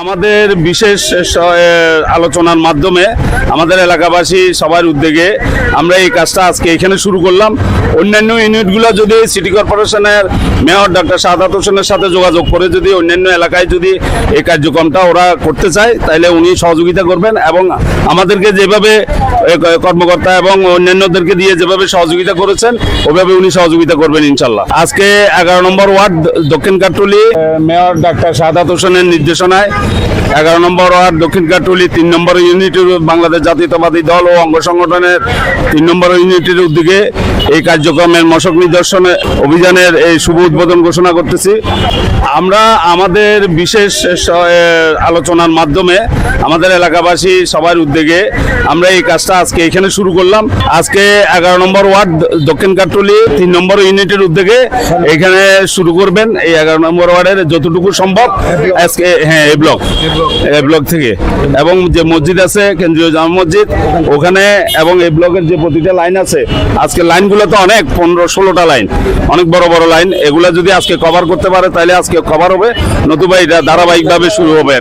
আমাদের বিশেষ আলোচনার মাধ্যমে আমাদের এলাকাবাসী সবার উদ্যোগে আমরা এই কাজটা আজকে এখানে শুরু করলাম। অন্যান্য ইউনিটগুলো যদি সিটি কর্পোরেশনের মেয়র ডক্টর শাহাদাত হোসেনের সাথে যোগাযোগ করে যদি অন্যান্য এলাকায় যদি এই কার্যক্রমটা ওরা করতে চায় তাহলে উনি সহযোগিতা করবেন এবং আমাদেরকে যেভাবে কর্মকর্তা এবং অন্যান্যদেরকে দিয়ে যেভাবে সহযোগিতা করেছেন ওইভাবে উনি সহযোগিতা করবেন ইনশাল্লাহ। আজকে 11 নম্বর ওয়ার্ড দক্ষিণ কাটুলি মেয়র ডক্টর শাহাদাত হোসেনের নির্দেশনায় 11 নম্বর ওয়ার্ড দক্ষিণ কাটুলি 3 নম্বর ইউনিটের বাংলাদেশ জাতীয়তাবাদী দল ও অঙ্গ সংগঠনের 3 নম্বর ইউনিটের উদ্যোগে এই কার্যক্রমের মশক নিদর্শন অভিযানের এই শুভ উদ্বোধন ঘোষণা করতেছি। আমরা আমাদের বিশেষ আলোচনার মাধ্যমে আমাদের এলাকাবাসী সবার উদ্যোগে আমরা এই কাজটা আজকে এখানে শুরু করলাম। আজকে 11 নম্বর ওয়ার্ড দক্ষিণ কাটুলি 3 নম্বর ইউনিটের উদ্যোগে এখানে শুরু করবেন এই 11 নম্বর ওয়ার্ডের যতটুকু সম্ভব আজকে এই ব্লক থেকে এবং যে মসজিদ আছে কেন্দ্রীয় জামা মসজিদ ওখানে এবং এই ব্লকের যে প্রতিটা লাইন আছে আজকে লাইনগুলো তো অনেক 15-16টা লাইন অনেক বড় বড় লাইন এগুলা যদি আজকে কভার করতে পারে তাহলে আজকে কভার হবে, নতুবা এটা ধারাবাহিকভাবে শুরু হবে।